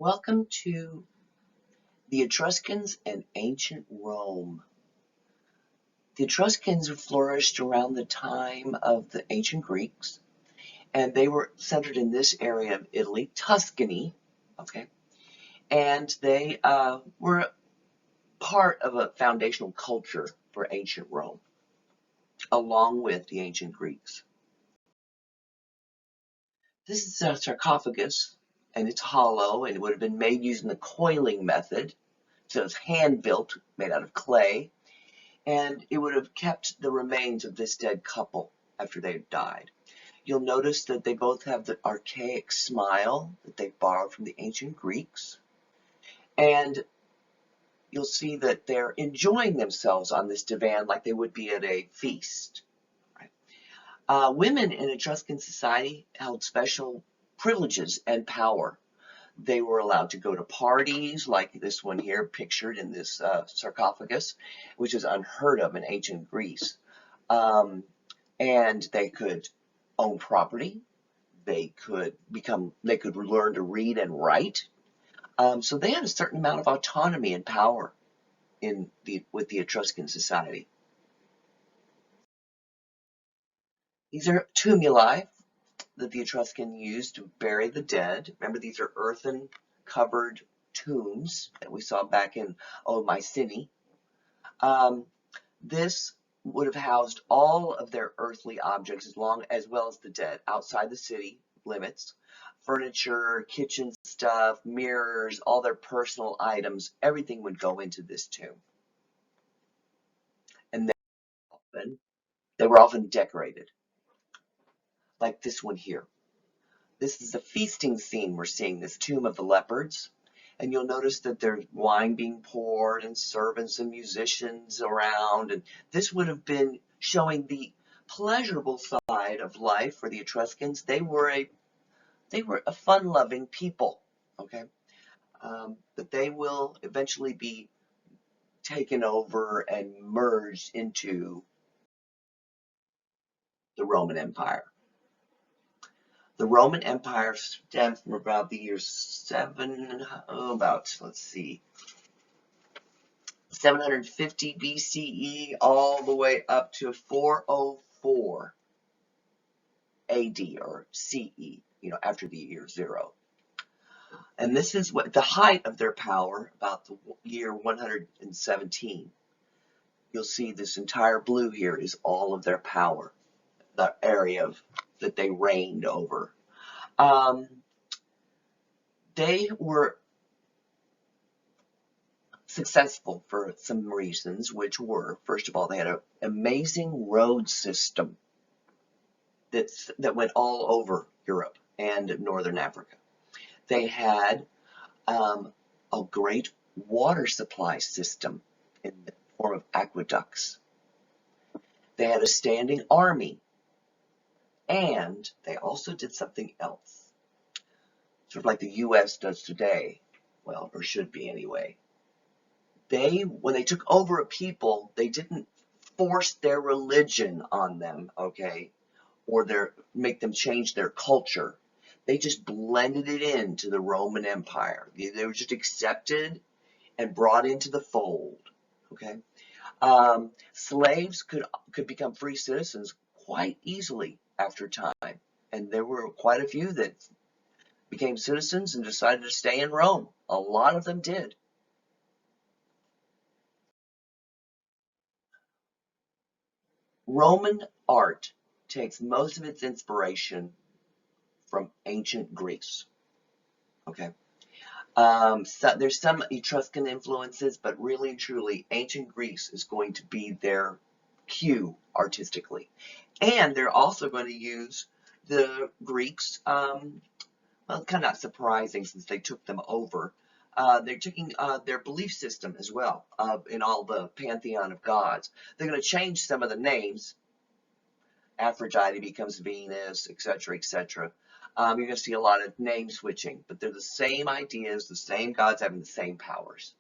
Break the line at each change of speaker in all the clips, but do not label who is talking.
Welcome to the Etruscans and ancient Rome. The Etruscans flourished around the time of the ancient Greeks, and they were centered in this area of Italy, Tuscany, okay? And they were part of a foundational culture for ancient Rome, along with the ancient Greeks. This is a sarcophagus, and it's hollow, and it would have been made using the coiling method. So it's hand-built, made out of clay, and it would have kept the remains of this dead couple after they had died. You'll notice that they both have the archaic smile that they borrowed from the ancient Greeks, and you'll see that they're enjoying themselves on this divan like they would be at a feast. Right? Women in Etruscan society held special privileges and power. They were allowed to go to parties like this one here pictured in this sarcophagus, which is unheard of in ancient Greece. And they could own property. They could learn to read and write. So they had a certain amount of autonomy and power with the Etruscan society. These are tumuli that the Etruscan used to bury the dead. Remember, these are earthen covered tombs that we saw back in Mycenae. This would have housed all of their earthly objects as well as the dead outside the city limits. Furniture, kitchen stuff, mirrors, all their personal items, everything would go into this tomb. And they were often decorated, like this one here. This is a feasting scene we're seeing, this tomb of the leopards. And you'll notice that there's wine being poured and servants and musicians around. And this would have been showing the pleasurable side of life for the Etruscans. They were a fun-loving people, okay? But they will eventually be taken over and merged into the Roman Empire. The Roman Empire stemmed from about the year 750 BCE all the way up to 404 AD or CE, after the year 0. And this is what the height of their power, about the year 117. You'll see this entire blue here is all of their power, the area that they reigned over. They were successful for some reasons, which were, first of all, they had an amazing road system that went all over Europe and Northern Africa. They had a great water supply system in the form of aqueducts. They had a standing army, and they also did something else, sort of like the U.S. does today, well, or should be anyway. When they took over a people, they didn't force their religion on them, okay, or make them change their culture. They just blended it into the Roman Empire. They were just accepted and brought into the fold, okay. Slaves could become free citizens quite easily after time, and there were quite a few that became citizens and decided to stay in Rome. A lot of them did. Roman art takes most of its inspiration from ancient Greece. Okay. So there's some Etruscan influences, but really and truly, ancient Greece is going to be their cue artistically. And they're also going to use the Greeks, well, kind of not surprising since they took them over. They're taking their belief system as well in all the pantheon of gods. They're going to change some of the names. Aphrodite becomes Venus, etc., etc. You're going to see a lot of name switching, but they're the same ideas, the same gods having the same powers.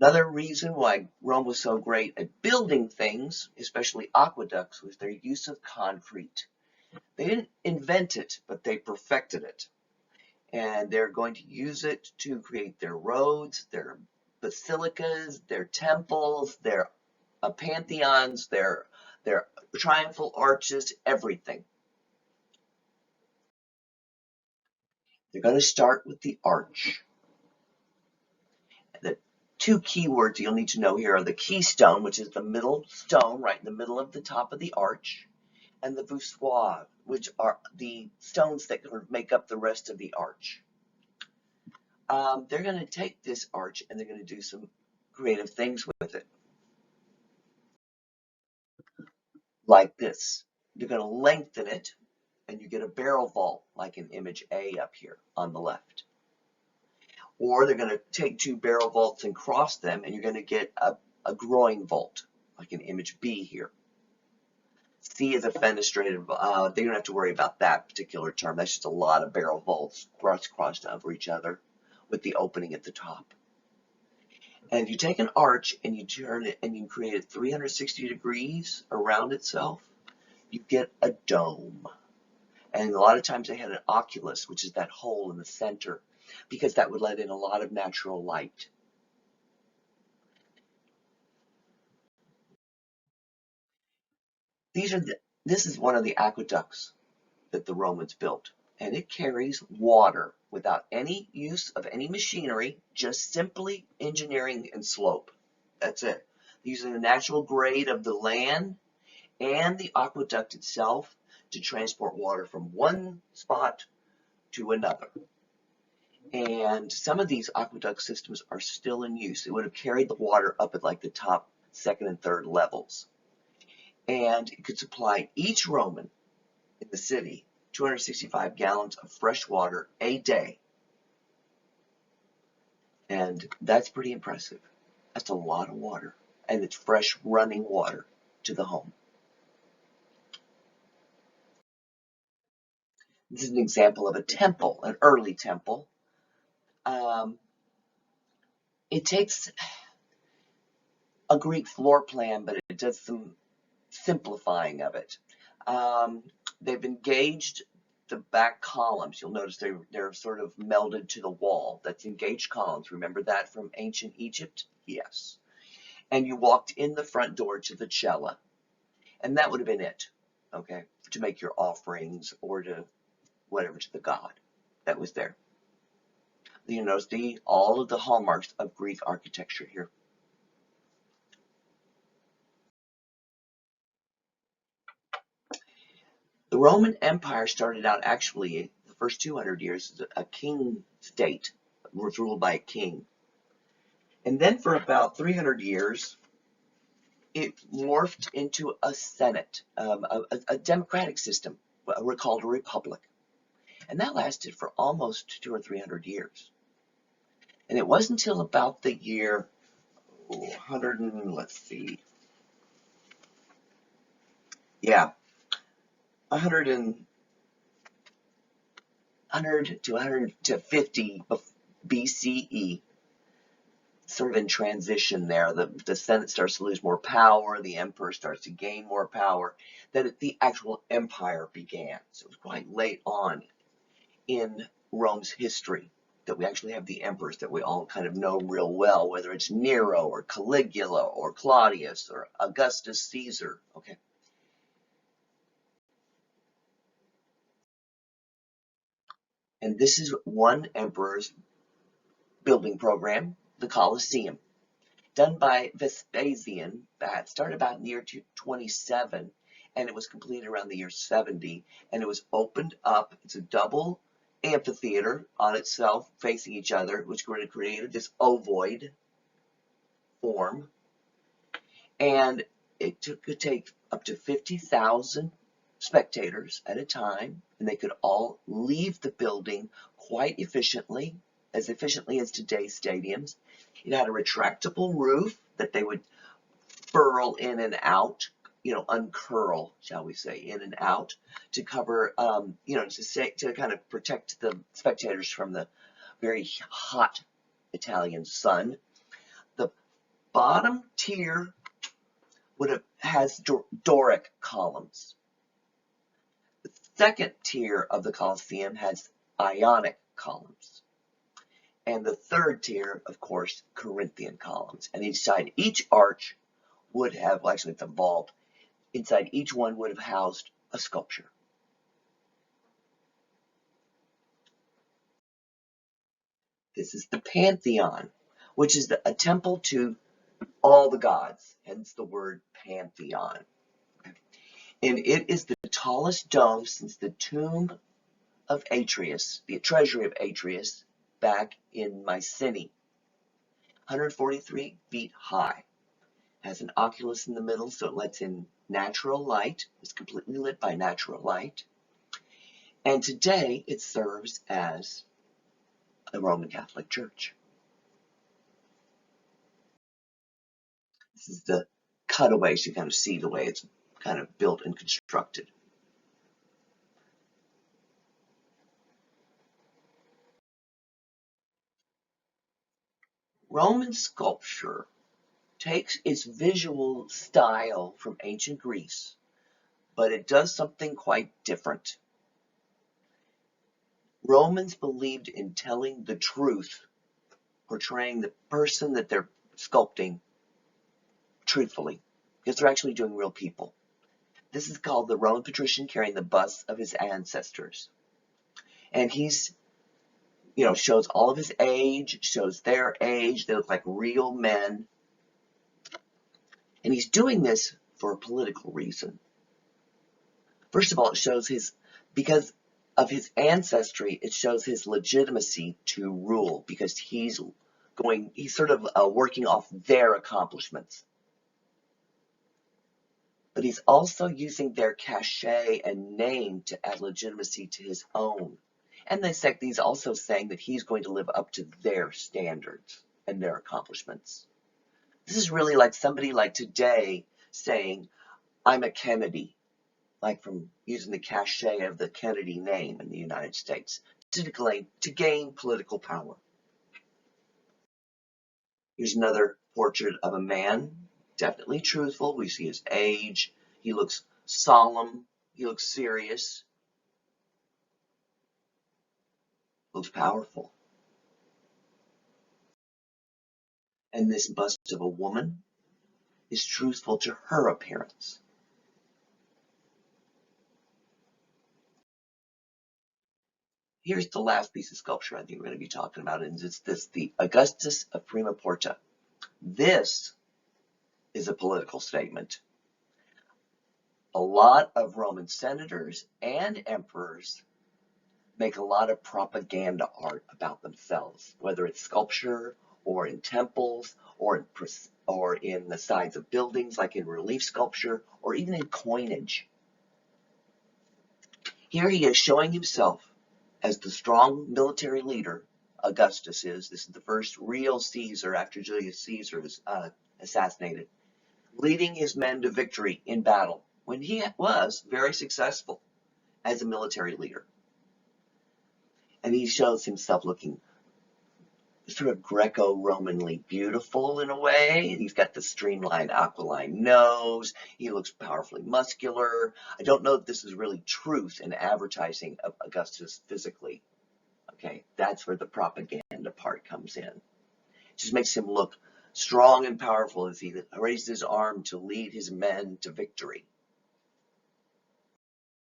Another reason why Rome was so great at building things, especially aqueducts, was their use of concrete. They didn't invent it, but they perfected it. And they're going to use it to create their roads, their basilicas, their temples, their pantheons, their triumphal arches, everything. They're going to start with the arch. The two key words you'll need to know here are the keystone, which is the middle stone right in the middle of the top of the arch, and the voussoirs, which are the stones that make up the rest of the arch. They're going to take this arch and they're going to do some creative things with it. Like this. You're going to lengthen it and you get a barrel vault like in image A up here on the left. Or they're going to take two barrel vaults and cross them and you're going to get a groin vault like in image B here. C is a fenestrated, they don't have to worry about that particular term. That's just a lot of barrel vaults crossed over each other with the opening at the top. And you take an arch and you turn it and you create it 360 degrees around itself, you get a dome. And a lot of times they had an oculus, which is that hole in the center, because that would let in a lot of natural light. This is one of the aqueducts that the Romans built, and it carries water without any use of any machinery, just simply engineering and slope. That's it. Using the natural grade of the land and the aqueduct itself to transport water from one spot to another. And some of these aqueduct systems are still in use. It would have carried the water up at like the top, second, and third levels. And it could supply each Roman in the city 265 gallons of fresh water a day. And that's pretty impressive. That's a lot of water. And it's fresh running water to the home. This is an example of a temple, an early temple. It takes a Greek floor plan, but it does some simplifying of it. They've engaged the back columns. You'll notice they're sort of melded to the wall. That's engaged columns. Remember that from ancient Egypt? Yes. And you walked in the front door to the cella. And that would have been it, okay, to make your offerings or to whatever to the god that was there. You notice all of the hallmarks of Greek architecture here. The Roman Empire started out actually the first 200 years as a king state, was ruled by a king. And then for about 300 years, it morphed into a senate, a democratic system, we're called a republic. And that lasted for almost 200 or 300 years. And it wasn't until about the year 100 and let's see, yeah, 100 to 50 BCE, sort of in transition there. The Senate starts to lose more power, the emperor starts to gain more power, that the actual empire began. So it was quite late on in Rome's history that we actually have the emperors that we all kind of know real well, whether it's Nero or Caligula or Claudius or Augustus Caesar, okay? And this is one emperor's building program, the Colosseum, done by Vespasian. That started about in the year 27, and it was completed around the year 70, and it was opened up. It's a double amphitheater on itself, facing each other, which created this ovoid form, and it could take up to 50,000 spectators at a time, and they could all leave the building quite efficiently, as efficiently as today's stadiums. It had a retractable roof that they would furl in and out, uncurl, shall we say, in and out to cover, to kind of protect the spectators from the very hot Italian sun. The bottom tier has Doric columns. second tier of the Colosseum has Ionic columns. And the third tier, of course, Corinthian columns. And each arch would have, well, actually it's a vault, inside each one would have housed a sculpture. This is the Pantheon, which is a temple to all the gods, hence the word Pantheon. And it is the tallest dome since the tomb of Atreus, the treasury of Atreus, back in Mycenae. 143 feet high. Has an oculus in the middle, so it lets in natural light. It's completely lit by natural light. And today it serves as a Roman Catholic church. This is the cutaway, so you kind of see the way it's kind of built and constructed. Roman sculpture takes its visual style from ancient Greece, but it does something quite different. Romans believed in telling the truth, portraying the person that they're sculpting truthfully, because they're actually doing real people. This is called the Roman patrician carrying the busts of his ancestors. And he's, shows all of his age, shows their age, they look like real men. And he's doing this for a political reason. First of all, it shows because of his ancestry, it shows his legitimacy to rule, because he's sort of working off their accomplishments. But he's also using their cachet and name to add legitimacy to his own. And he's also saying that he's going to live up to their standards and their accomplishments. This is really like somebody like today saying, I'm a Kennedy, like from using the cachet of the Kennedy name in the United States to gain political power. Here's another portrait of a man, definitely truthful. We see his age. He looks solemn. He looks serious. Looks powerful. And this bust of a woman is truthful to her appearance. Here's the last piece of sculpture I think we're going to be talking about, and it's the Augustus of Prima Porta. This is a political statement. A lot of Roman senators and emperors make a lot of propaganda art about themselves, whether it's sculpture or in temples or in the sides of buildings, like in relief sculpture, or even in coinage. Here he is showing himself as the strong military leader. Augustus is. This is the first real Caesar after Julius Caesar is assassinated, leading his men to victory in battle when he was very successful as a military leader. And he shows himself looking sort of Greco-Romanly beautiful in a way. He's got the streamlined aquiline nose. He looks powerfully muscular. I don't know if this is really truth in advertising of Augustus physically. Okay, that's where the propaganda part comes in. It just makes him look strong and powerful as he raises his arm to lead his men to victory.